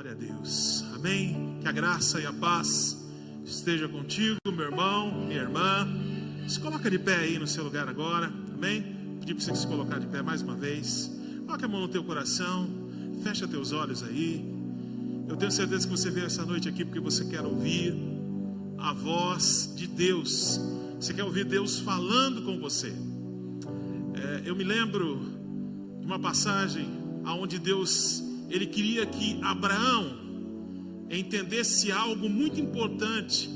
Glória a Deus. Amém. Que a graça e a paz esteja contigo, meu irmão, minha irmã. Se coloca de pé aí no seu lugar agora. Amém. Pedir para você se colocar de pé mais uma vez. Coloca a mão no teu coração. Fecha teus olhos aí. Eu tenho certeza que você veio essa noite aqui porque você quer ouvir a voz de Deus. Você quer ouvir Deus falando com você. Eu me lembro de uma passagem onde Deus, Ele queria que Abraão entendesse algo muito importante,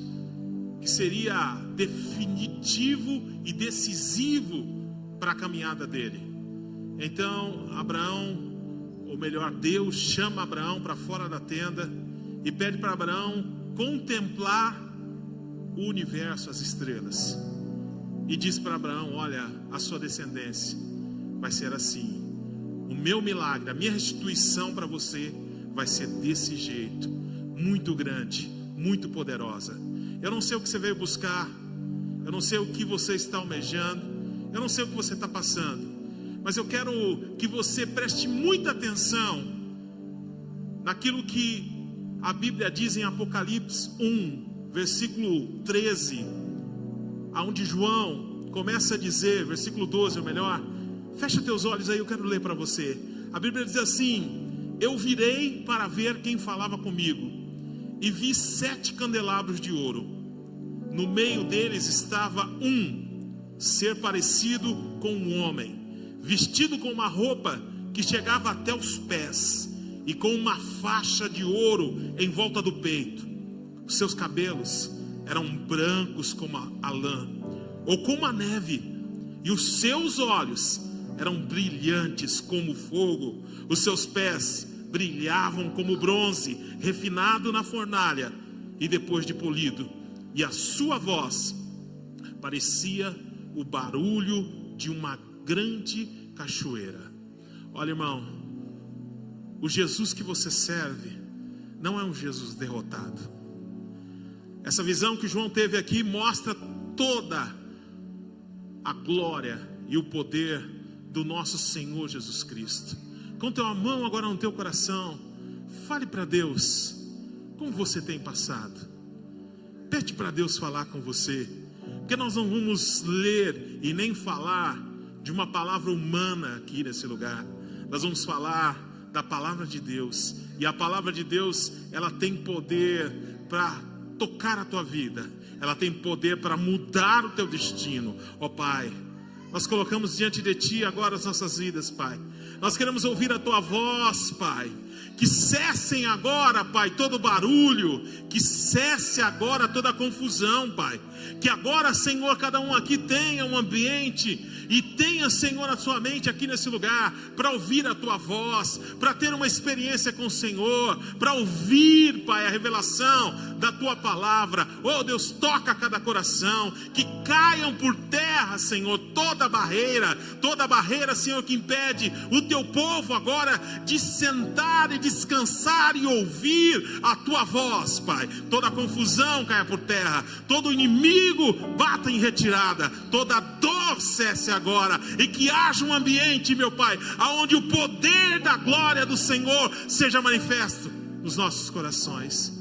que seria definitivo e decisivo para a caminhada dele. Então Abraão, ou melhor, Deus chama Abraão para fora da tenda e pede para Abraão contemplar o universo, as estrelas, e diz para Abraão: olha, a sua descendência vai ser assim, o meu milagre, a minha restituição para você vai ser desse jeito, muito grande, muito poderosa. Eu não sei o que você veio buscar, eu não sei o que você está almejando, eu não sei o que você está passando, mas eu quero que você preste muita atenção naquilo que a Bíblia diz em Apocalipse 1, versículo 13, aonde João começa a dizer, versículo 12 ou melhor, fecha teus olhos aí, eu quero ler para você. A Bíblia diz assim: eu virei para ver quem falava comigo, e vi 7 candelabros de ouro. No meio deles estava um ser parecido com um homem, vestido com uma roupa que chegava até os pés, e com uma faixa de ouro em volta do peito. Os seus cabelos eram brancos como a lã, ou como a neve, e os seus olhos eram brilhantes como fogo. Os seus pés brilhavam como bronze refinado na fornalha e depois de polido, e a sua voz parecia o barulho de uma grande cachoeira. Olha, irmão, o Jesus que você serve não é um Jesus derrotado. Essa visão que João teve aqui mostra toda a glória e o poder do nosso Senhor Jesus Cristo. Com tua mão agora no teu coração, fale para Deus como você tem passado. Pede para Deus falar com você, porque nós não vamos ler e nem falar de uma palavra humana aqui nesse lugar. Nós vamos falar da palavra de Deus, e a palavra de Deus, ela tem poder para tocar a tua vida, ela tem poder para mudar o teu destino. Ó Pai, nós colocamos diante de Ti agora as nossas vidas, Pai. Nós queremos ouvir a Tua voz, Pai. Que cessem agora, Pai, todo barulho. Que cesse agora toda confusão, Pai. Que agora, Senhor, cada um aqui tenha um ambiente e tenha, Senhor, a sua mente aqui nesse lugar para ouvir a Tua voz, para ter uma experiência com o Senhor, para ouvir, Pai, a revelação da Tua palavra. Oh Deus, toca cada coração, que caiam por terra, Senhor, toda barreira, Senhor, que impede o Teu povo agora de sentar e descansar e ouvir a Tua voz, Pai. Toda confusão caia por terra, todo inimigo bata em retirada, toda dor cesse agora, e que haja um ambiente, meu Pai, aonde o poder da glória do Senhor seja manifesto nos nossos corações.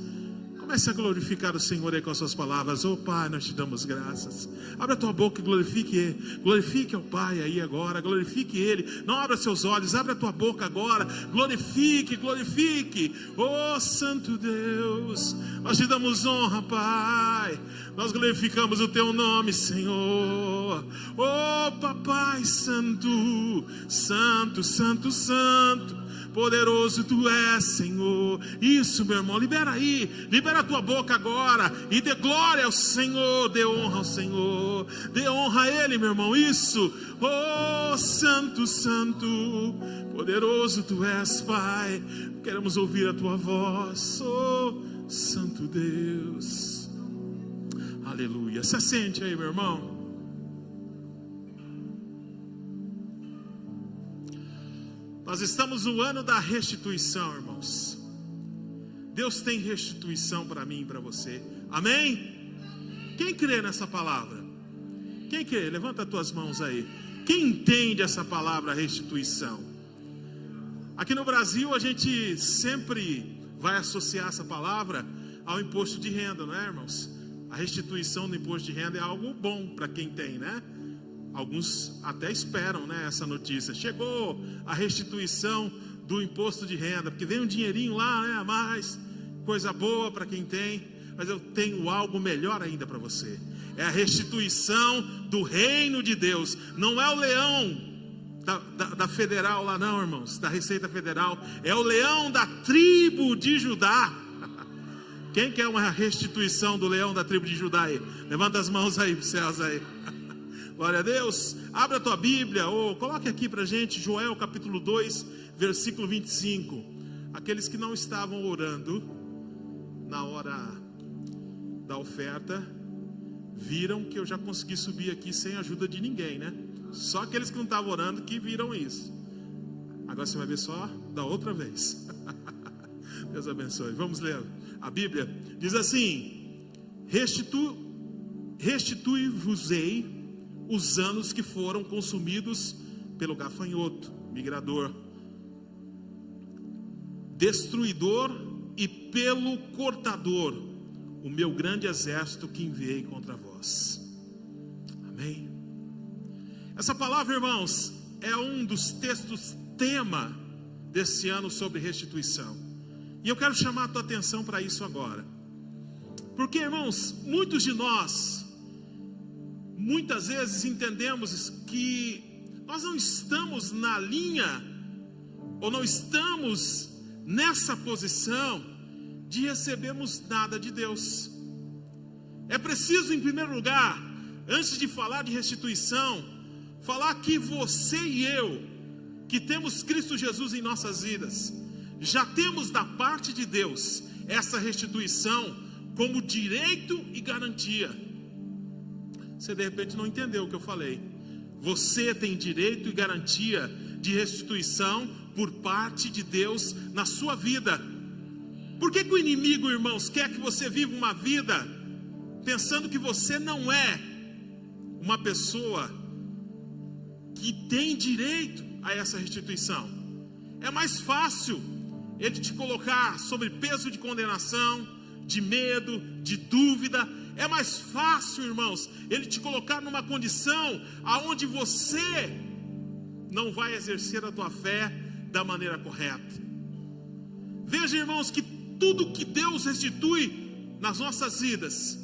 Comece a glorificar o Senhor aí com as suas palavras. Oh Pai, nós te damos graças. Abra a tua boca e glorifique ao Pai aí agora, glorifique Ele. Não abra seus olhos, abra a tua boca agora, glorifique. Oh Santo Deus, nós te damos honra, Pai. Nós glorificamos o Teu nome, Senhor. Oh Papai Santo, poderoso Tu és, Senhor. Isso, meu irmão, libera a tua boca agora e dê glória ao Senhor, dê honra ao Senhor, dê honra a Ele, meu irmão. Isso. Oh Santo, poderoso Tu és, Pai. Queremos ouvir a Tua voz. Oh Santo Deus, aleluia. Se assente aí, meu irmão. Nós estamos no ano da restituição, irmãos. Deus tem restituição para mim e para você. Amém? Quem crê nessa palavra? Quem crê? Levanta as tuas mãos aí. Quem entende essa palavra restituição? Aqui no Brasil a gente sempre vai associar essa palavra ao imposto de renda, não é, irmãos? A restituição do imposto de renda é algo bom para quem tem, né? Alguns até esperam, né, essa notícia. Chegou a restituição do imposto de renda, porque vem um dinheirinho lá, né, a mais, coisa boa para quem tem. Mas eu tenho algo melhor ainda para você. É a restituição do reino de Deus. Não é o leão da federal lá não, irmãos, da Receita Federal. É o leão da tribo de Judá. Quem quer uma restituição do leão da tribo de Judá aí? Levanta as mãos aí para os céus aí. Glória a Deus. Abra a tua Bíblia, ou coloque aqui para a gente Joel capítulo 2, versículo 25. Aqueles que não estavam orando na hora da oferta, viram que eu já consegui subir aqui sem ajuda de ninguém, né? Só aqueles que não estavam orando que viram isso. Agora você vai ver só da outra vez. Deus abençoe. Vamos ler a Bíblia. Diz assim: restitui-vos-ei os anos que foram consumidos pelo gafanhoto, migrador, destruidor, e pelo cortador, o meu grande exército que enviei contra vós. Amém. Essa palavra, irmãos, é um dos textos tema desse ano sobre restituição. E eu quero chamar a tua atenção para isso agora. Porque, irmãos, muitos de nós muitas vezes entendemos que nós não estamos na linha, ou não estamos nessa posição de recebermos nada de Deus. É preciso, em primeiro lugar, antes de falar de restituição, falar que você e eu, que temos Cristo Jesus em nossas vidas, já temos da parte de Deus essa restituição como direito e garantia. Você de repente não entendeu o que eu falei. Você tem direito e garantia de restituição por parte de Deus na sua vida. Por que o inimigo, irmãos, quer que você viva uma vida pensando que você não é uma pessoa que tem direito a essa restituição? É mais fácil ele te colocar sobre peso de condenação, de medo, de dúvida. É mais fácil, irmãos, ele te colocar numa condição aonde você não vai exercer a tua fé da maneira correta. Veja, irmãos, que tudo que Deus restitui nas nossas vidas,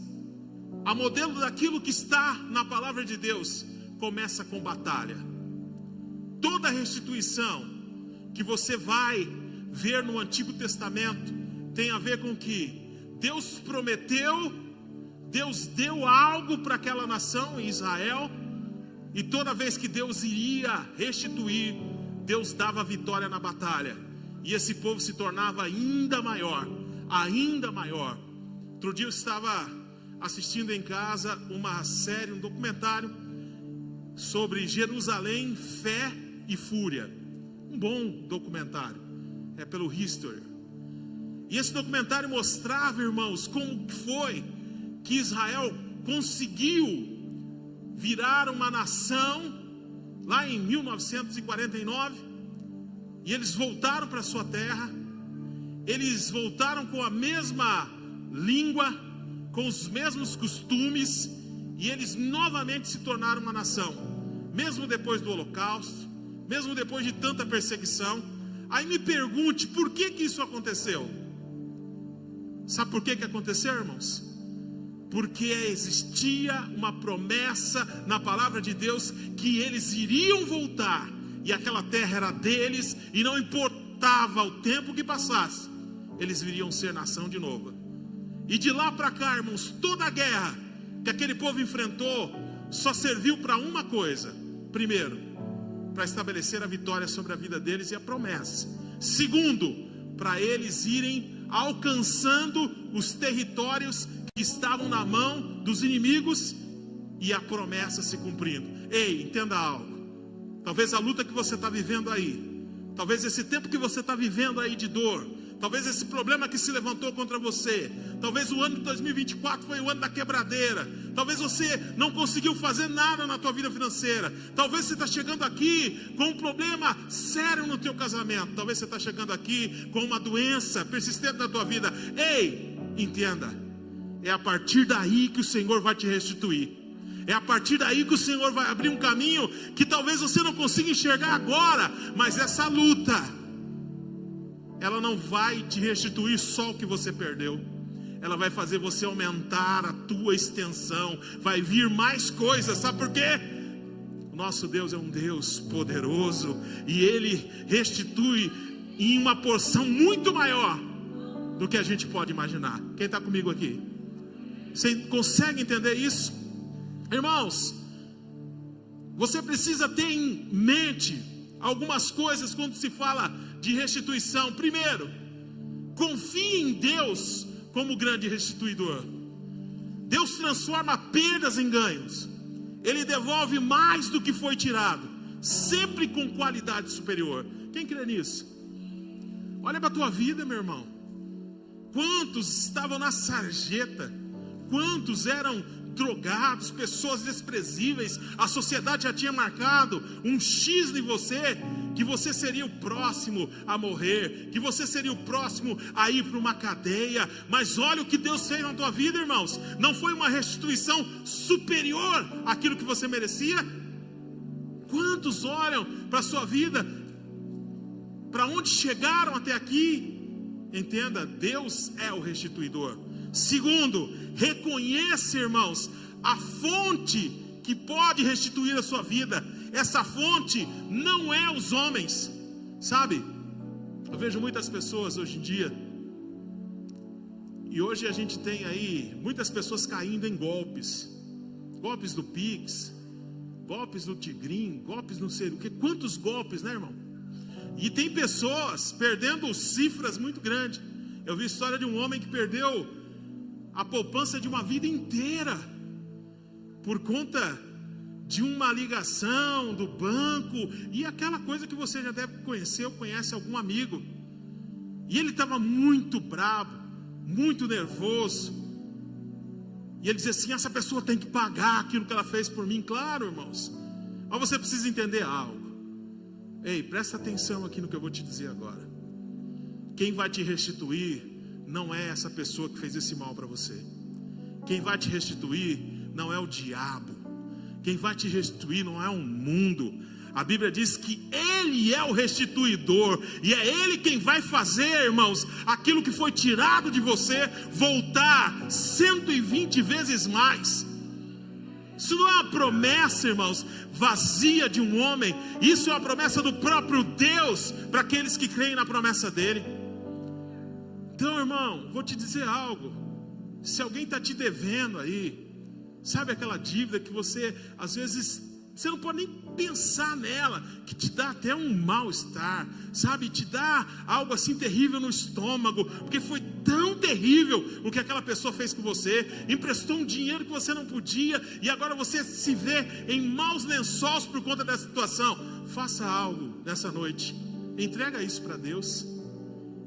a modelo daquilo que está na palavra de Deus, começa com batalha. Toda restituição que você vai ver no Antigo Testamento tem a ver com que Deus prometeu, Deus deu algo para aquela nação, Israel, e toda vez que Deus iria restituir, Deus dava vitória na batalha, e esse povo se tornava ainda maior, ainda maior. Outro dia eu estava assistindo em casa uma série, um documentário sobre Jerusalém, fé e fúria. Um bom documentário, é pelo History. E esse documentário mostrava, irmãos, como foi que Israel conseguiu virar uma nação lá em 1949, e eles voltaram para sua terra. Eles voltaram com a mesma língua, com os mesmos costumes, e eles novamente se tornaram uma nação, mesmo depois do Holocausto, mesmo depois de tanta perseguição. Aí me pergunte, por que isso aconteceu? Sabe por que aconteceu, irmãos? Porque existia uma promessa na palavra de Deus que eles iriam voltar, e aquela terra era deles, e não importava o tempo que passasse, eles viriam ser nação de novo. E de lá para cá, irmãos, toda a guerra que aquele povo enfrentou só serviu para uma coisa: primeiro, para estabelecer a vitória sobre a vida deles e a promessa; segundo, para eles irem alcançando os territórios que estavam na mão dos inimigos e a promessa se cumprindo. Ei, entenda algo. Talvez a luta que você está vivendo aí, talvez esse tempo que você está vivendo aí de dor, talvez esse problema que se levantou contra você, talvez o ano de 2024 foi o ano da quebradeira, talvez você não conseguiu fazer nada na tua vida financeira, talvez você está chegando aqui com um problema sério no teu casamento, talvez você está chegando aqui com uma doença persistente na tua vida. Ei, entenda, é a partir daí que o Senhor vai te restituir. É a partir daí que o Senhor vai abrir um caminho que talvez você não consiga enxergar agora, mas essa luta, ela não vai te restituir só o que você perdeu. Ela vai fazer você aumentar a tua extensão. Vai vir mais coisas, sabe por quê? O nosso Deus é um Deus poderoso, e Ele restitui em uma porção muito maior do que a gente pode imaginar. Quem está comigo aqui? Você consegue entender isso? Irmãos, você precisa ter em mente algumas coisas quando se fala de restituição. Primeiro, confie em Deus como grande restituidor. Deus transforma perdas em ganhos. Ele devolve mais do que foi tirado, sempre com qualidade superior. Quem crê nisso? Olha para a tua vida, meu irmão. Quantos estavam na sarjeta? Quantos eram drogados, pessoas desprezíveis? A sociedade já tinha marcado um X em você, que você seria o próximo a morrer, que você seria o próximo a ir para uma cadeia. Mas olha o que Deus fez na tua vida, irmãos. Não foi uma restituição superior àquilo que você merecia? Quantos olham para a sua vida, para onde chegaram até aqui? Entenda, Deus é o restituidor. Segundo, reconheça, irmãos, a fonte que pode restituir a sua vida. Essa fonte não é os homens, sabe? Eu vejo muitas pessoas hoje em dia, e hoje a gente tem aí muitas pessoas caindo em golpes do Pix, golpes do Tigrinho, golpes não sei o que, quantos golpes, né, irmão? E tem pessoas perdendo cifras muito grandes. Eu vi a história de um homem que perdeu a poupança de uma vida inteira por conta de uma ligação do banco, e aquela coisa que você já deve conhecer ou conhece algum amigo. E ele estava muito bravo, muito nervoso, e ele dizia assim: essa pessoa tem que pagar aquilo que ela fez por mim. Claro, irmãos, mas você precisa entender algo. Ei, presta atenção aqui no que eu vou te dizer agora. Quem vai te restituir não é essa pessoa que fez esse mal para você. Quem vai te restituir não é o diabo. Quem vai te restituir não é o mundo. A Bíblia diz que Ele é o restituidor, e é Ele quem vai fazer, irmãos, aquilo que foi tirado de você voltar 120 vezes mais. Isso não é uma promessa, irmãos, vazia de um homem. Isso é uma promessa do próprio Deus para aqueles que creem na promessa dele. Então, irmão, vou te dizer algo. Se alguém está te devendo aí, sabe aquela dívida que você, às vezes, você não pode nem pensar nela, que te dá até um mal-estar, sabe? Te dá algo assim terrível no estômago, porque foi tão terrível o que aquela pessoa fez com você, emprestou um dinheiro que você não podia, e agora você se vê em maus lençóis por conta dessa situação. Faça algo nessa noite, entrega isso para Deus,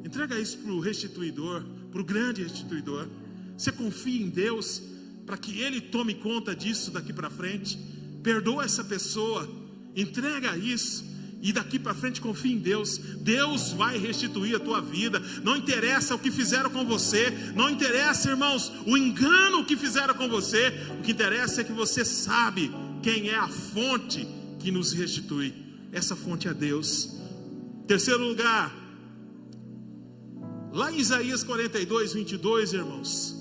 entrega isso para o restituidor, para o grande restituidor. Você confia em Deus para que Ele tome conta disso daqui para frente. Perdoa essa pessoa, entrega isso, e daqui para frente confia em Deus. Deus vai restituir a tua vida. Não interessa o que fizeram com você, não interessa, irmãos, o engano que fizeram com você. O que interessa é que você sabe quem é a fonte que nos restitui. Essa fonte é Deus. Terceiro lugar, lá em Isaías 42, 22, irmãos,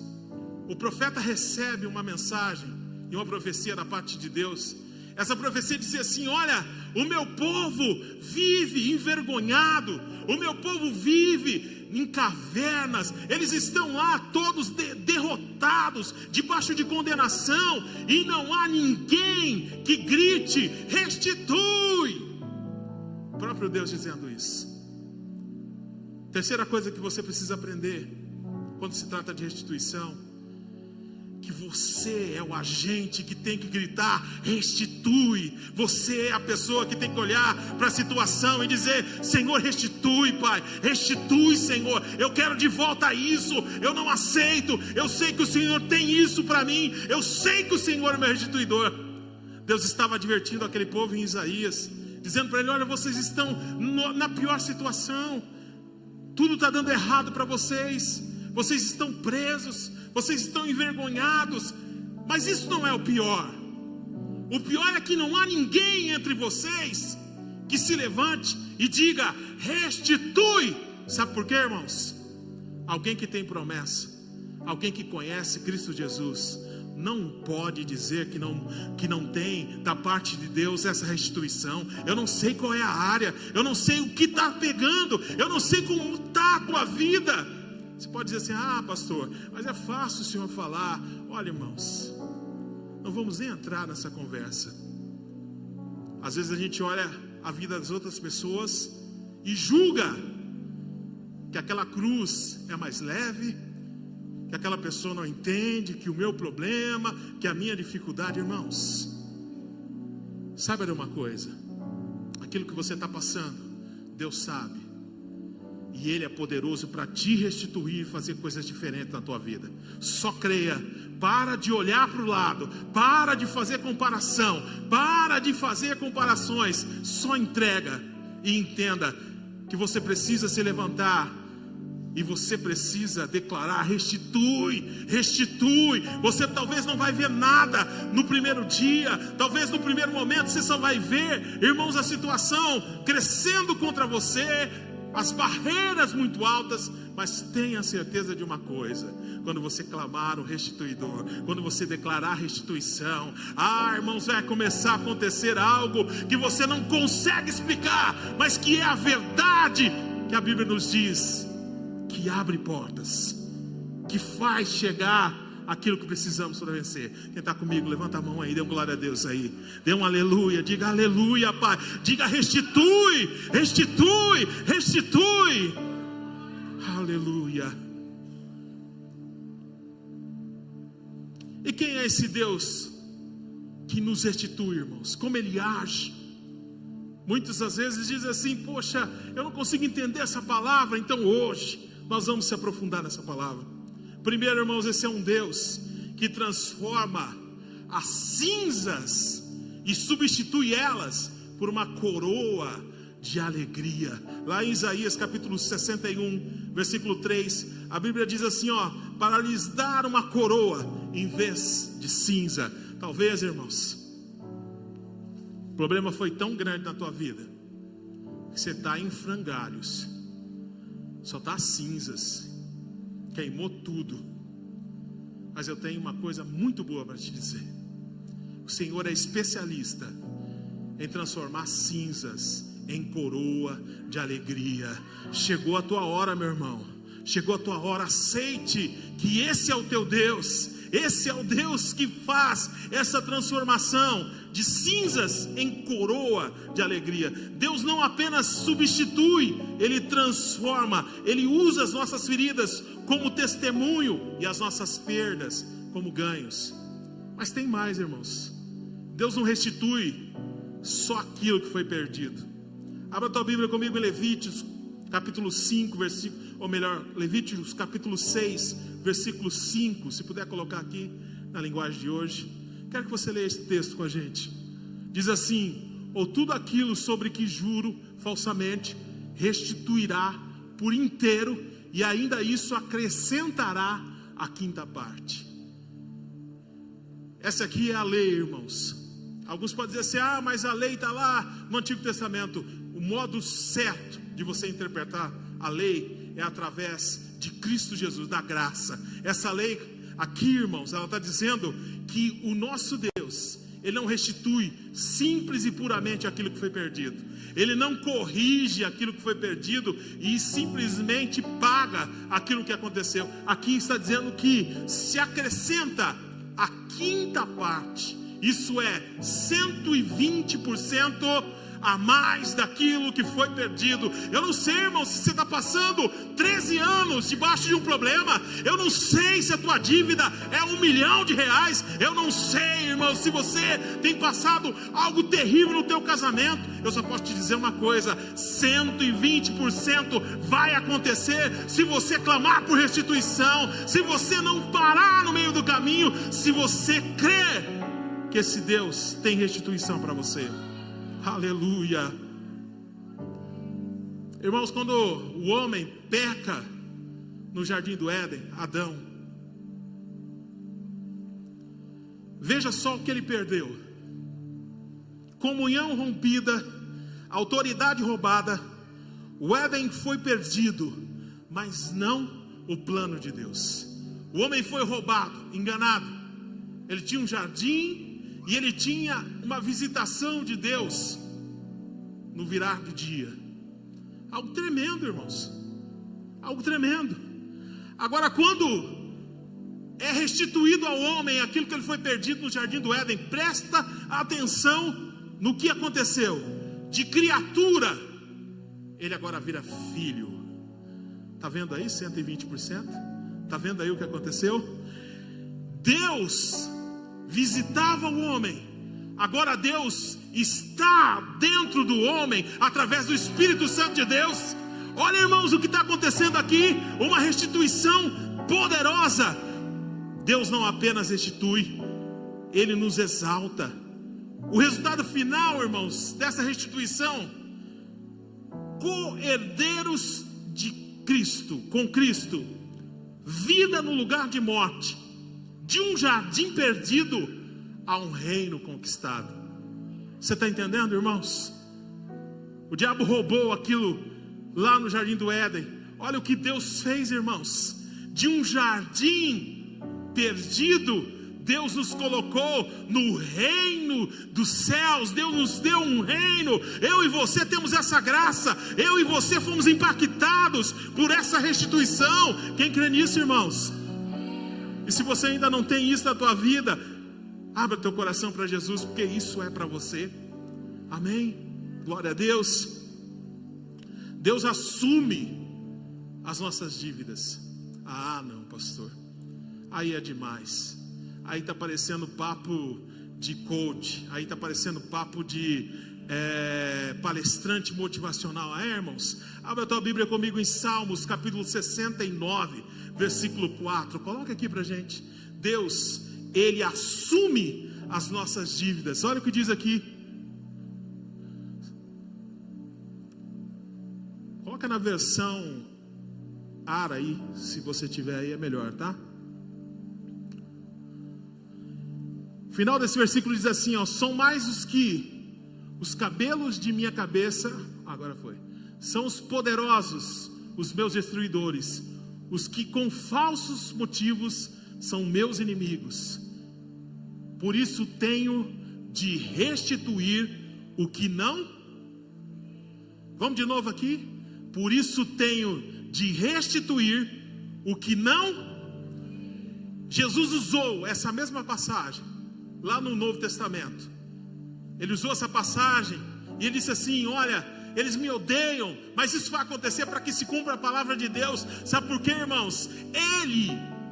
o profeta recebe uma mensagem e uma profecia da parte de Deus. Essa profecia dizia assim: olha, o meu povo vive envergonhado, o meu povo vive em cavernas, eles estão lá todos derrotados, debaixo de condenação, e não há ninguém que grite: restitui. O próprio Deus dizendo isso. Terceira coisa que você precisa aprender quando se trata de restituição que você é o agente que tem que gritar: restitui. Você é a pessoa que tem que olhar para a situação e dizer: Senhor, restitui, Pai, restitui, Senhor, eu quero de volta isso, eu não aceito, eu sei que o Senhor tem isso para mim, eu sei que o Senhor é meu restituidor. Deus estava advertindo aquele povo em Isaías, dizendo para ele: olha, vocês estão na pior situação, tudo está dando errado para vocês, vocês estão presos, vocês estão envergonhados, mas isso não é o pior. O pior é que não há ninguém entre vocês que se levante e diga: restitui. Sabe por quê, irmãos? Alguém que tem promessa, alguém que conhece Cristo Jesus, não pode dizer que não tem da parte de Deus essa restituição. Eu não sei qual é a área, eu não sei o que está pegando, eu não sei como está a tua vida. Você pode dizer assim: ah, pastor, mas é fácil o senhor falar. Olha, irmãos, não vamos nem entrar nessa conversa. Às vezes a gente olha a vida das outras pessoas e julga que aquela cruz é mais leve, que aquela pessoa não entende, que o meu problema, que a minha dificuldade. Irmãos, saiba de uma coisa: aquilo que você está passando, Deus sabe, e Ele é poderoso para te restituir e fazer coisas diferentes na tua vida. Só creia. Para de olhar para o lado, para de fazer comparação, para de fazer comparações. Só entrega e entenda que você precisa se levantar e você precisa declarar: restitui, restitui. Você talvez não vai ver nada no primeiro dia, talvez no primeiro momento você só vai ver, irmãos, a situação crescendo contra você, as barreiras muito altas, mas tenha certeza de uma coisa: quando você clamar o restituidor, quando você declarar restituição, irmãos, vai começar a acontecer algo que você não consegue explicar, mas que é a verdade que a Bíblia nos diz, que abre portas, que faz chegar aquilo que precisamos para vencer. Quem está comigo, levanta a mão aí, dê um glória a Deus aí, dê um aleluia, diga aleluia, Pai, diga restitui, restitui, restitui, aleluia. E quem é esse Deus que nos restitui, irmãos? Como Ele age? Muitas às vezes dizem assim: poxa, eu não consigo entender essa palavra. Então hoje nós vamos se aprofundar nessa palavra. Primeiro, irmãos, esse é um Deus que transforma as cinzas e substitui elas por uma coroa de alegria. Lá em Isaías capítulo 61, versículo 3, a Bíblia diz assim, para lhes dar uma coroa em vez de cinza. Talvez, irmãos, o problema foi tão grande na tua vida que você está em frangalhos, só está cinzas, queimou tudo. Mas eu tenho uma coisa muito boa para te dizer: o Senhor é especialista em transformar cinzas em coroa de alegria. Chegou a tua hora, meu irmão, chegou a tua hora. Aceite que esse é o teu Deus. Esse é o Deus que faz essa transformação de cinzas em coroa de alegria. Deus não apenas substitui, Ele transforma. Ele usa as nossas feridas como testemunho e as nossas perdas como ganhos. Mas tem mais, irmãos. Deus não restitui só aquilo que foi perdido. Abra tua Bíblia comigo em Levíticos capítulo 5, Levíticos capítulo 6, versículo 5, se puder colocar aqui na linguagem de hoje. Quero que você leia esse texto com a gente. Diz assim: ou tudo aquilo sobre que juro falsamente restituirá por inteiro, e ainda isso acrescentará a quinta parte. Essa aqui é a lei, irmãos. Alguns podem dizer assim: mas a lei está lá no Antigo Testamento. O modo certo de você interpretar a lei é através de Cristo Jesus, da graça. Essa lei aqui, irmãos, ela está dizendo que o nosso Deus, Ele não restitui simples e puramente aquilo que foi perdido. Ele não corrige aquilo que foi perdido e simplesmente paga aquilo que aconteceu. Aqui está dizendo que se acrescenta a quinta parte, isso é 120% a mais daquilo que foi perdido. Eu não sei, irmão, se você está passando 13 anos debaixo de um problema. Eu não sei se a tua dívida é R$1 milhão. Eu não sei, irmão, se você tem passado algo terrível no teu casamento. Eu só posso te dizer uma coisa: 120% vai acontecer se você clamar por restituição, se você não parar no meio do caminho, se você crer que esse Deus tem restituição para você. Aleluia. Irmãos, quando o homem peca no jardim do Éden, Adão, veja só o que ele perdeu: comunhão rompida, autoridade roubada. O Éden foi perdido, mas não o plano de Deus. O homem foi roubado, enganado. Ele tinha um jardim e ele tinha uma visitação de Deus no virar do dia. Algo tremendo, irmãos. Algo tremendo. Agora, quando é restituído ao homem aquilo que ele foi perdido no jardim do Éden, presta atenção no que aconteceu. De criatura, ele agora vira filho. Está vendo aí 120%? Está vendo aí o que aconteceu? Deus visitava o homem, agora Deus está dentro do homem, através do Espírito Santo de Deus. Olha, irmãos, o que está acontecendo aqui, uma restituição poderosa. Deus não apenas restitui, Ele nos exalta. O resultado final, irmãos, dessa restituição: co-herdeiros de Cristo, com Cristo, vida no lugar de morte, de um jardim perdido a um reino conquistado. Você está entendendo, irmãos? O diabo roubou aquilo lá no jardim do Éden. Olha o que Deus fez, irmãos. De um jardim perdido, Deus nos colocou no reino dos céus. Deus nos deu um reino. Eu e você temos essa graça. Eu e você fomos impactados por essa restituição. Quem crê nisso, irmãos? E se você ainda não tem isso na tua vida, abra teu coração para Jesus, porque isso é para você. Amém? Glória a Deus. Deus assume as nossas dívidas. Ah, não, pastor, aí é demais. Aí está parecendo papo de coach. Aí está parecendo papo de palestrante motivacional. Irmãos, abra a tua Bíblia comigo em Salmos, capítulo 69, versículo 4. Coloca aqui para gente. Deus, Ele assume as nossas dívidas. Olha o que diz aqui. Coloca na versão ARA aí, se você tiver aí é melhor, tá? O final desse versículo diz assim, ó: são mais os cabelos de minha cabeça, agora foi, são os poderosos, os meus destruidores, os que com falsos motivos são meus inimigos. Por isso tenho de restituir o que não. Vamos de novo aqui. Por isso tenho de restituir o que não. Jesus usou essa mesma passagem lá no Novo Testamento. Ele usou essa passagem e ele disse assim: olha, eles me odeiam, mas isso vai acontecer para que se cumpra a palavra de Deus. Sabe por quê, irmãos? Ele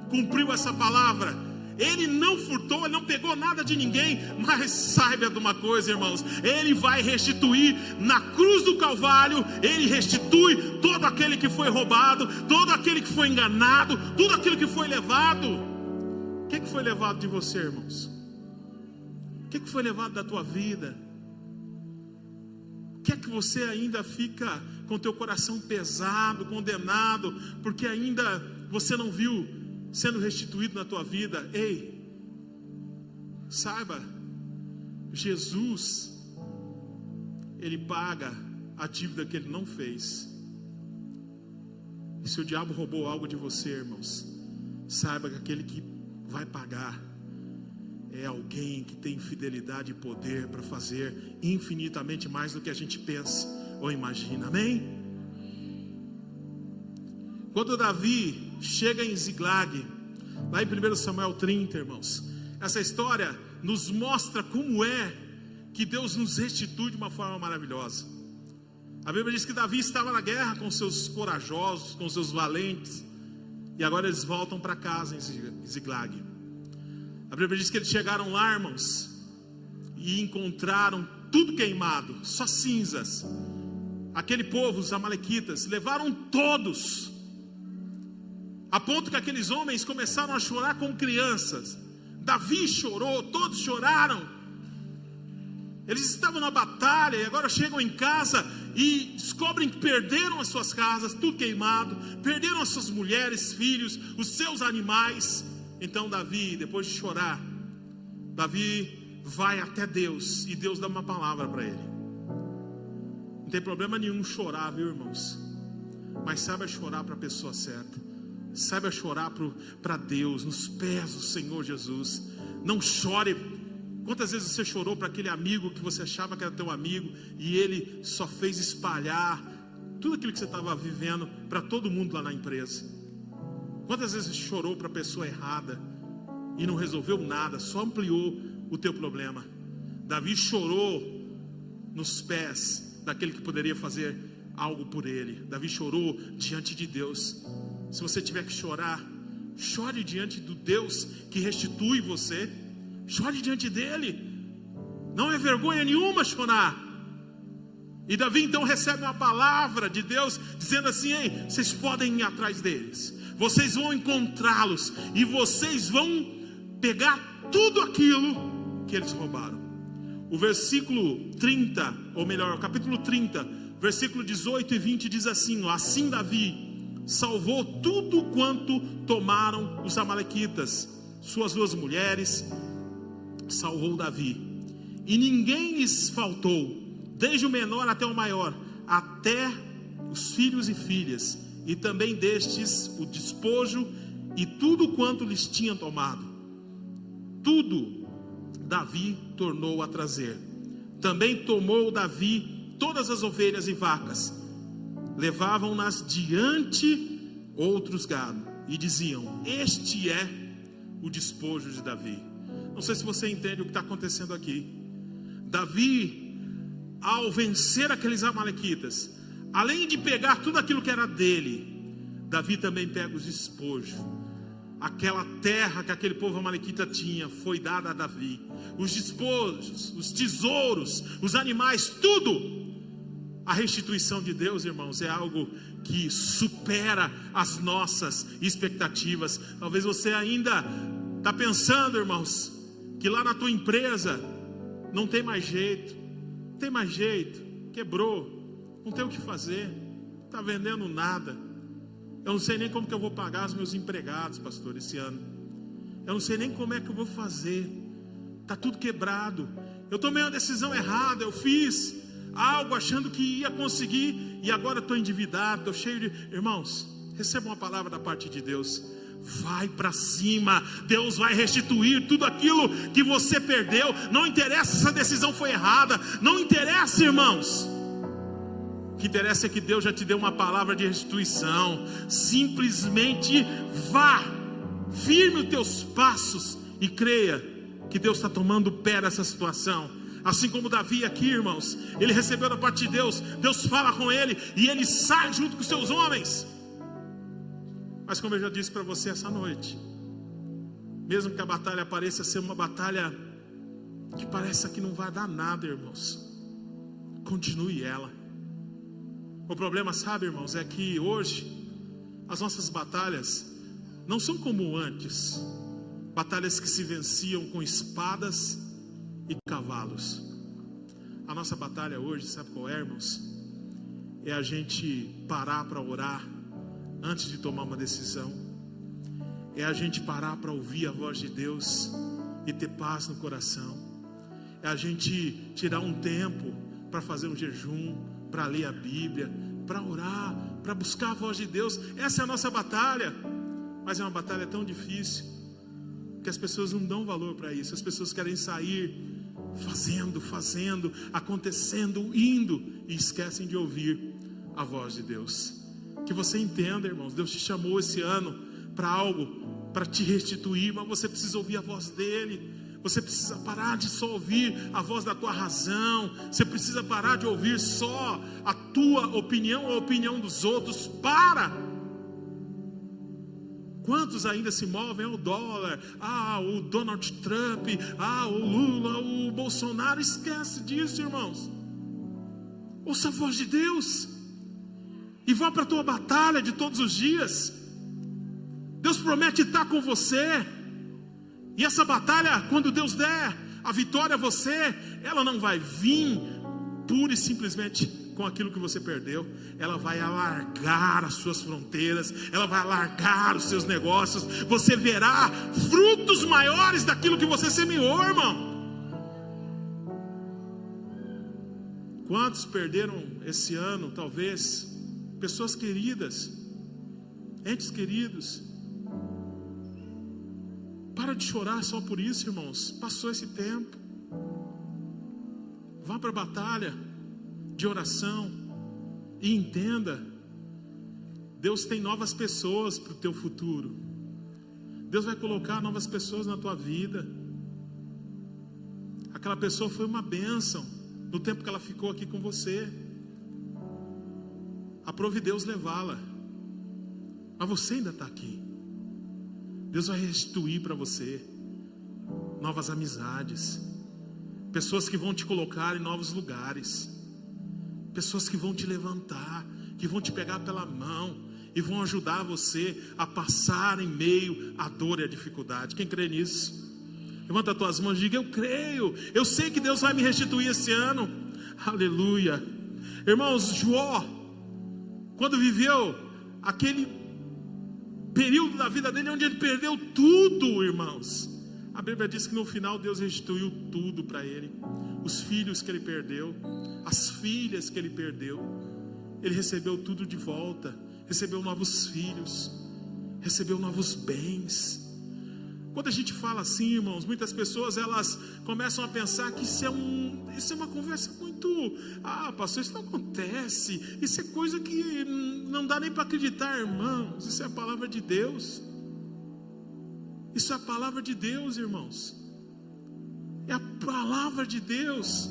cumpriu essa palavra. Ele não furtou, ele não pegou nada de ninguém. Mas saiba de uma coisa, irmãos, Ele vai restituir na cruz do Calvário. Ele restitui todo aquele que foi roubado, todo aquele que foi enganado, tudo aquilo que foi levado. O que foi levado de você, irmãos? O que foi levado da tua vida? O que é que você ainda fica com teu coração pesado, condenado, porque ainda você não viu sendo restituído na tua vida? Ei, saiba, Jesus, Ele paga a dívida que Ele não fez. E se o diabo roubou algo de você, irmãos, saiba que aquele que vai pagar é alguém que tem fidelidade e poder para fazer infinitamente mais do que a gente pensa ou imagina. Amém? Quando Davi chega em Ziglag, lá em 1 Samuel 30, irmãos, essa história nos mostra como é que Deus nos restitui de uma forma maravilhosa. A Bíblia diz que Davi estava na guerra com seus corajosos, com seus valentes, e agora eles voltam para casa em Ziklag. A Bíblia diz que eles chegaram lá, irmãos, e encontraram tudo queimado, só cinzas. Aquele povo, os amalequitas, levaram todos, a ponto que aqueles homens começaram a chorar como crianças. Davi chorou, todos choraram. Eles estavam na batalha e agora chegam em casa e descobrem que perderam as suas casas, tudo queimado, perderam as suas mulheres, filhos, os seus animais. Então Davi, depois de chorar, Davi vai até Deus e Deus dá uma palavra para ele. Não tem problema nenhum chorar, viu, irmãos? Mas saiba chorar para a pessoa certa. Saiba chorar para Deus, nos pés do Senhor Jesus. Não chore. Quantas vezes você chorou para aquele amigo que você achava que era teu amigo e ele só fez espalhar tudo aquilo que você estava vivendo para todo mundo lá na empresa? Quantas vezes você chorou para a pessoa errada e não resolveu nada, só ampliou o teu problema? Davi chorou nos pés daquele que poderia fazer algo por ele. Davi chorou diante de Deus. Se você tiver que chorar, chore diante do Deus que restitui você. Chore diante dele. Não é vergonha nenhuma chorar. E Davi então recebe uma palavra de Deus dizendo assim: ei, vocês podem ir atrás deles, vocês vão encontrá-los e vocês vão pegar tudo aquilo que eles roubaram. O versículo 30, ou melhor, o capítulo 30, versículo 18 e 20 diz assim: assim Davi salvou tudo quanto tomaram os amalequitas, suas 2 mulheres salvou Davi, e ninguém lhes faltou, desde o menor até o maior, até os filhos e filhas, e também destes o despojo e tudo quanto lhes tinham tomado. Tudo Davi tornou a trazer. Também tomou Davi todas as ovelhas e vacas, levavam-nas diante outros gado, e diziam: este é o despojo de Davi. Não sei se você entende o que está acontecendo aqui. Davi, ao vencer aqueles amalequitas, além de pegar tudo aquilo que era dele, Davi também pega os despojos. Aquela terra que aquele povo amalequita tinha foi dada a Davi. Os despojos, os tesouros, os animais, tudo. A restituição de Deus, irmãos, é algo que supera as nossas expectativas. Talvez você ainda está pensando, irmãos, que lá na tua empresa não tem mais jeito. Não tem mais jeito. Quebrou. Não tem o que fazer. Não está vendendo nada. Eu não sei nem como que eu vou pagar os meus empregados, pastor, esse ano. Eu não sei nem como é que eu vou fazer. Está tudo quebrado. Eu tomei uma decisão errada. Eu fiz algo achando que ia conseguir e agora estou endividado, estou cheio de... Irmãos, receba uma palavra da parte de Deus. Vai para cima. Deus vai restituir tudo aquilo que você perdeu. Não interessa se essa decisão foi errada. Não interessa, irmãos. O que interessa é que Deus já te deu uma palavra de restituição. Simplesmente vá, firme os teus passos e creia que Deus está tomando pé dessa situação. Assim como Davi aqui, irmãos, ele recebeu da parte de Deus. Deus fala com ele e ele sai junto com os seus homens. Mas como eu já disse para você essa noite, mesmo que a batalha pareça ser uma batalha que parece que não vai dar nada, irmãos, continue ela. O problema, sabe, irmãos, é que hoje as nossas batalhas não são como antes, batalhas que se venciam com espadas e cavalos. A nossa batalha hoje, sabe qual é, irmãos? É a gente parar para orar antes de tomar uma decisão. É a gente parar para ouvir a voz de Deus e ter paz no coração. É a gente tirar um tempo para fazer um jejum, para ler a Bíblia, para orar, para buscar a voz de Deus. Essa é a nossa batalha. Mas é uma batalha tão difícil que as pessoas não dão valor para isso. As pessoas querem sair fazendo, acontecendo, indo, e esquecem de ouvir a voz de Deus. Que você entenda, irmãos, Deus te chamou esse ano para algo, para te restituir, mas você precisa ouvir a voz dele. Você precisa parar de só ouvir a voz da tua razão. Você precisa parar de ouvir só a tua opinião ou a opinião dos outros. Para! Quantos ainda se movem ao dólar? O Donald Trump, o Lula, o Bolsonaro. Esquece disso, irmãos. Ouça a voz de Deus e vá para a tua batalha de todos os dias. Deus promete estar com você. E essa batalha, quando Deus der a vitória a você, ela não vai vir pura e simplesmente com aquilo que você perdeu. Ela vai alargar as suas fronteiras, ela vai alargar os seus negócios. Você verá frutos maiores daquilo que você semeou, irmão. Quantos perderam esse ano, talvez, pessoas queridas, entes queridos? Para de chorar só por isso, irmãos. Passou esse tempo. Vá para a batalha de oração e entenda: Deus tem novas pessoas para o teu futuro. Deus vai colocar novas pessoas na tua vida. Aquela pessoa foi uma bênção no tempo que ela ficou aqui com você. Aprove Deus levá-la, mas você ainda está aqui. Deus vai restituir para você novas amizades, pessoas que vão te colocar em novos lugares, pessoas que vão te levantar, que vão te pegar pela mão e vão ajudar você a passar em meio à dor e à dificuldade. Quem crê nisso? Levanta as tuas mãos e diga: eu creio, eu sei que Deus vai me restituir esse ano. Aleluia. Irmãos, Jó, quando viveu aquele período da vida dele onde ele perdeu tudo, irmãos, a Bíblia diz que no final Deus restituiu tudo para ele. Os filhos que ele perdeu, as filhas que ele perdeu, ele recebeu tudo de volta. Recebeu novos filhos, recebeu novos bens. Quando a gente fala assim, irmãos, muitas pessoas elas começam a pensar que isso é uma conversa muito, pastor, isso não acontece, isso é coisa que não dá nem para acreditar, irmãos. Isso é a palavra de Deus. Isso é a palavra de Deus, irmãos. É a palavra de Deus.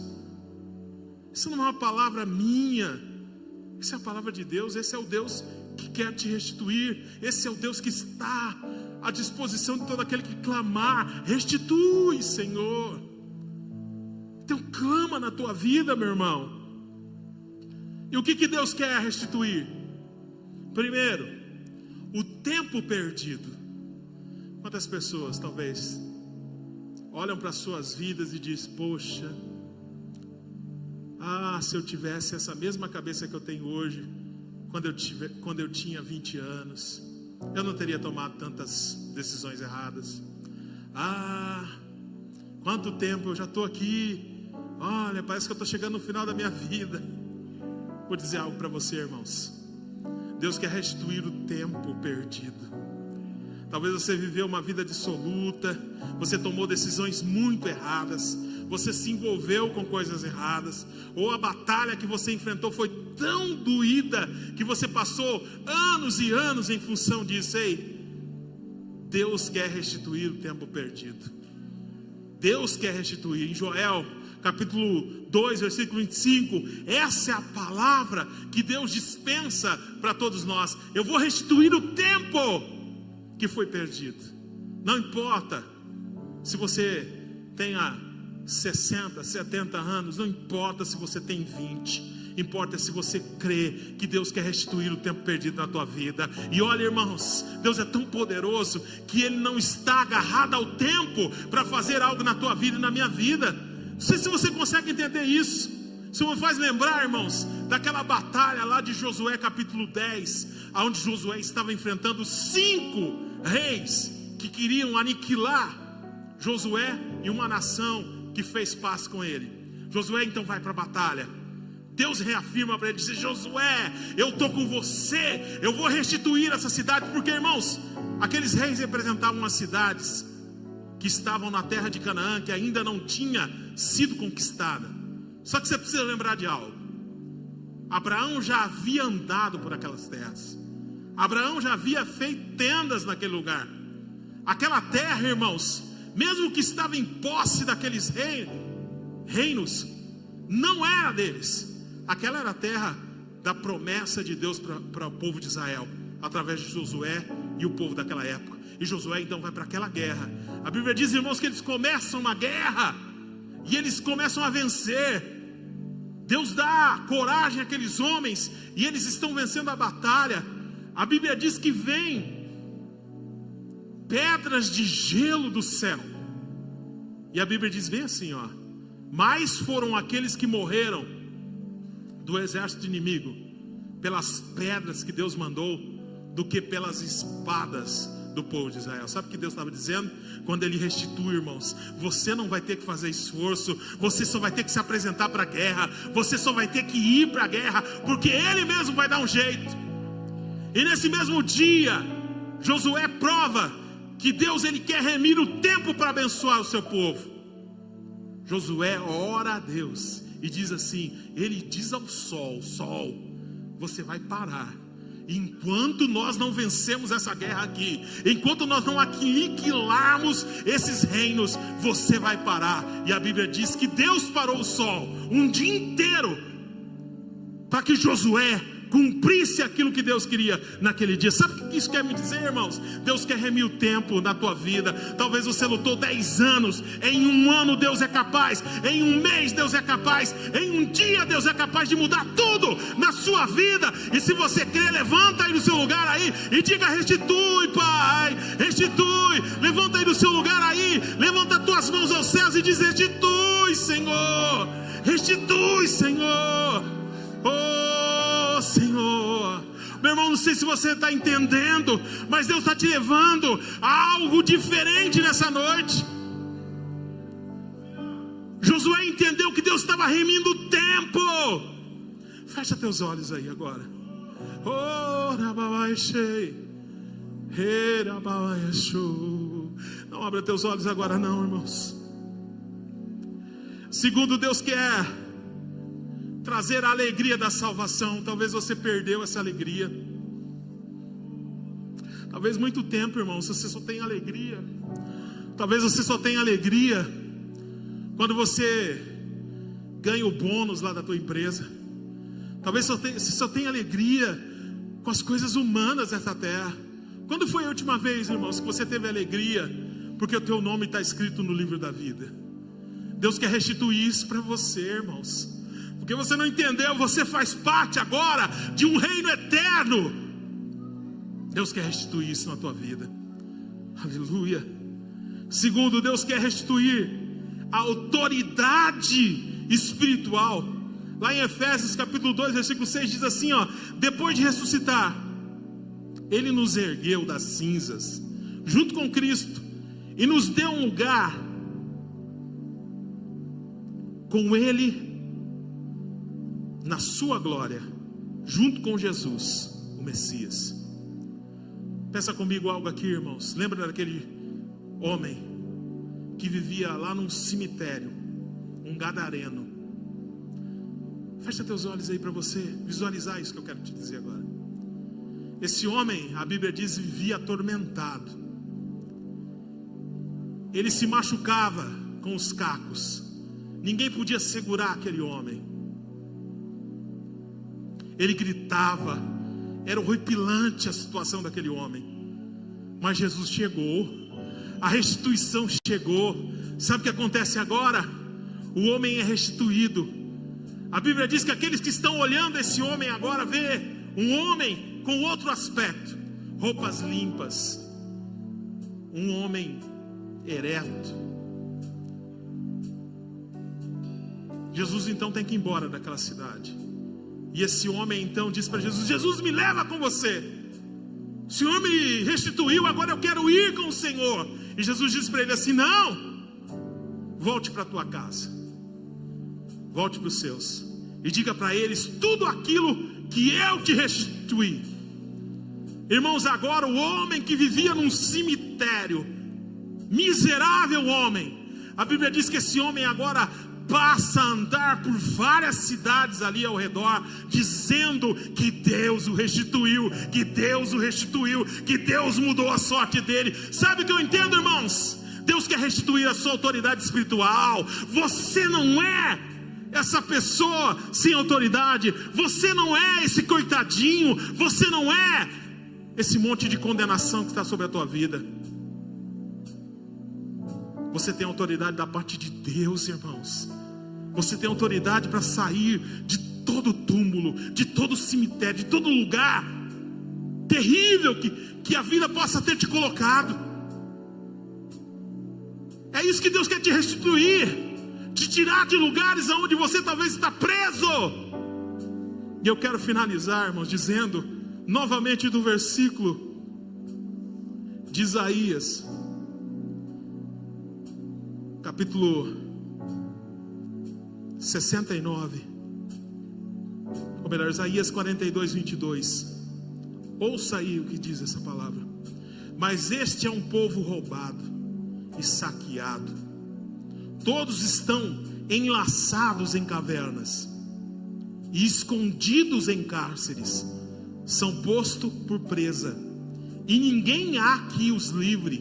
Isso não é uma palavra minha. Isso é a palavra de Deus. Esse é o Deus que quer te restituir. Esse é o Deus que está à disposição de todo aquele que clamar: restitui, Senhor. Então clama na tua vida, meu irmão. E o que Deus quer restituir? Primeiro, o tempo perdido. Quantas pessoas talvez olham para as suas vidas e dizem: poxa, se eu tivesse essa mesma cabeça que eu tenho hoje, quando eu tinha 20 anos, eu não teria tomado tantas decisões erradas. Quanto tempo eu já estou aqui. Olha, parece que eu estou chegando no final da minha vida. Vou dizer algo para você, irmãos. Deus quer restituir o tempo perdido. Talvez você viveu uma vida dissoluta, você tomou decisões muito erradas, você se envolveu com coisas erradas, ou a batalha que você enfrentou foi tão doída que você passou anos e anos em função disso. Ei, Deus quer restituir o tempo perdido. Deus quer restituir. Em Joel capítulo 2, versículo 25, essa é a palavra que Deus dispensa para todos nós. Eu vou restituir o tempo que foi perdido. Não importa se você tenha 60, 70 anos, não importa se você tem 20, importa se você crê que Deus quer restituir o tempo perdido na tua vida. E olha, irmãos, Deus é tão poderoso que Ele não está agarrado ao tempo para fazer algo na tua vida e na minha vida. Não sei se você consegue entender isso. Isso me faz lembrar, irmãos, daquela batalha lá de Josué capítulo 10, onde Josué estava enfrentando 5 reis que queriam aniquilar Josué e uma nação que fez paz com ele. Josué então vai para a batalha. Deus reafirma para ele, diz: Josué, eu estou com você, eu vou restituir essa cidade. Porque, irmãos, aqueles reis representavam as cidades que estavam na terra de Canaã, que ainda não tinha sido conquistada. Só que você precisa lembrar de algo. Abraão já havia andado por aquelas terras. Abraão já havia feito tendas naquele lugar. Aquela terra, irmãos, mesmo que estava em posse daqueles reinos, não era deles. Aquela era a terra da promessa de Deus para o povo de Israel, através de Josué e o povo daquela época. E Josué então vai para aquela guerra. A Bíblia diz, irmãos, que eles começam uma guerra e eles começam a vencer. Deus dá coragem àqueles homens e eles estão vencendo a batalha. A Bíblia diz que vem pedras de gelo do céu. E a Bíblia diz bem assim, ó: mais foram aqueles que morreram do exército inimigo pelas pedras que Deus mandou do que pelas espadas do povo de Israel. Sabe o que Deus estava dizendo? Quando Ele restitui, irmãos, você não vai ter que fazer esforço, você só vai ter que se apresentar para a guerra, você só vai ter que ir para a guerra, porque Ele mesmo vai dar um jeito. E nesse mesmo dia, Josué prova que Deus, Ele quer remir o tempo para abençoar o seu povo. Josué ora a Deus e diz assim, ele diz ao sol: sol, você vai parar. Enquanto nós não vencemos essa guerra aqui, enquanto nós não aniquilarmos esses reinos, você vai parar. E a Bíblia diz que Deus parou o sol um dia inteiro para que Josué cumprisse aquilo que Deus queria naquele dia. Sabe o que isso quer me dizer, irmãos? Deus quer remir o tempo na tua vida. Talvez você lutou 10 anos, em um ano Deus é capaz, em um mês Deus é capaz, em um dia Deus é capaz de mudar tudo na sua vida. E se você crer, levanta aí no seu lugar aí e diga: restitui, Pai, restitui. Levanta aí no seu lugar aí, levanta as tuas mãos aos céus e diz: restitui, Senhor, restitui, Senhor. Oh Senhor, meu irmão, não sei se você está entendendo, mas Deus está te levando a algo diferente nessa noite. Josué entendeu que Deus estava remindo o tempo. Fecha teus olhos aí agora. Não abra teus olhos agora não, irmãos. Segundo, Deus quer trazer a alegria da salvação. Talvez você perdeu essa alegria. Talvez muito tempo, irmão, você só tem alegria. Talvez você só tenha alegria quando você ganha o bônus lá da tua empresa. Talvez você só tenha alegria com as coisas humanas dessa terra. Quando foi a última vez, irmãos, que você teve alegria porque o teu nome está escrito no livro da vida? Deus quer restituir isso para você, irmãos. Porque você não entendeu, você faz parte agora de um reino eterno. Deus quer restituir isso na tua vida. Aleluia. Segundo, Deus quer restituir a autoridade espiritual. Lá em Efésios capítulo 2, versículo 6 diz assim, ó: depois de ressuscitar, Ele nos ergueu das cinzas junto com Cristo e nos deu um lugar com Ele na sua glória, junto com Jesus, o Messias. Pensa comigo algo aqui, irmãos. Lembra daquele homem que vivia lá num cemitério, um gadareno? Fecha teus olhos aí para você visualizar isso que eu quero te dizer agora. Esse homem, a Bíblia diz, vivia atormentado. Ele se machucava com os cacos. Ninguém podia segurar aquele homem. Ele gritava, era horripilante a situação daquele homem. Mas Jesus chegou, a restituição chegou. Sabe o que acontece agora? O homem é restituído. A Bíblia diz que aqueles que estão olhando esse homem agora vê um homem com outro aspecto, roupas limpas, um homem ereto. Jesus então tem que ir embora daquela cidade. E esse homem então diz para Jesus: Jesus, me leva com você. O Senhor me restituiu, agora eu quero ir com o Senhor. E Jesus diz para ele assim: não, volte para a tua casa, volte para os seus e diga para eles tudo aquilo que eu te restituí. Irmãos, agora o homem que vivia num cemitério, miserável homem, a Bíblia diz que esse homem agora passa a andar por várias cidades ali ao redor, dizendo que Deus o restituiu, que Deus o restituiu, que Deus mudou a sorte dele. Sabe o que eu entendo, irmãos? Deus quer restituir a sua autoridade espiritual. Você não é essa pessoa sem autoridade. Você não é esse coitadinho. Você não é esse monte de condenação que está sobre a tua vida. Você tem autoridade da parte de Deus, irmãos. Você tem autoridade para sair de todo túmulo, de todo cemitério, de todo lugar terrível que a vida possa ter te colocado. É isso que Deus quer te restituir, te tirar de lugares onde você talvez está preso. E eu quero finalizar, irmãos, dizendo novamente do versículo de Isaías, capítulo 69, ou melhor, Isaías 42, 22. Ouça aí o que diz essa palavra. Mas este é um povo roubado e saqueado. Todos estão enlaçados em cavernas e escondidos em cárceres. São postos por presa, e ninguém há que os livre.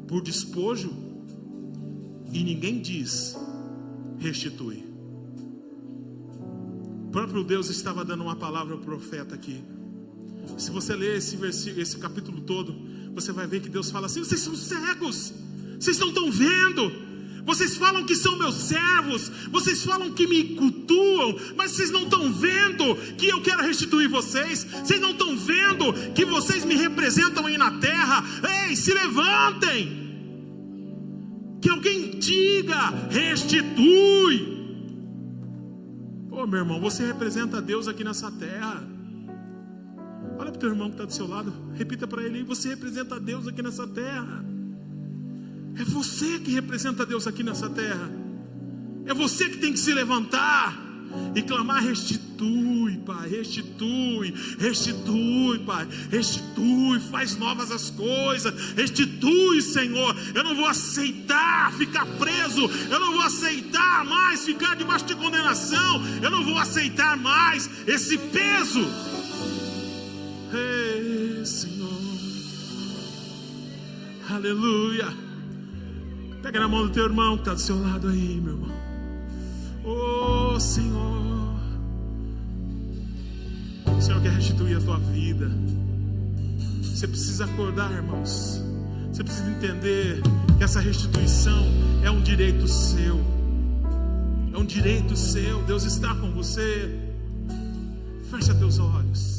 Por despojo, e ninguém diz: restitui. O próprio Deus estava dando uma palavra ao profeta aqui. Se você ler esse capítulo todo, você vai ver que Deus fala assim: vocês são cegos, vocês não estão vendo. Vocês falam que são meus servos, vocês falam que me cultuam, mas vocês não estão vendo que eu quero restituir vocês. Vocês não estão vendo que vocês me representam aí na terra. Ei, se levantem, que alguém diga: restitui. Pô, meu irmão, você representa Deus aqui nessa terra. Olha para o teu irmão que está do seu lado, repita para ele: você representa Deus aqui nessa terra. É você que representa Deus aqui nessa terra. É você que tem que se levantar e clamar: restitui, Pai, restitui, restitui, Pai, restitui, faz novas as coisas, restitui, Senhor. Eu não vou aceitar ficar preso, eu não vou aceitar mais ficar debaixo de condenação, eu não vou aceitar mais esse peso. Ei, Senhor, aleluia. Pega na mão do teu irmão que está do seu lado aí, meu irmão. Oh, Senhor, o Senhor quer restituir a tua vida. Você precisa acordar, irmãos. Você precisa entender que essa restituição é um direito seu. É um direito seu. Deus está com você. Fecha teus olhos.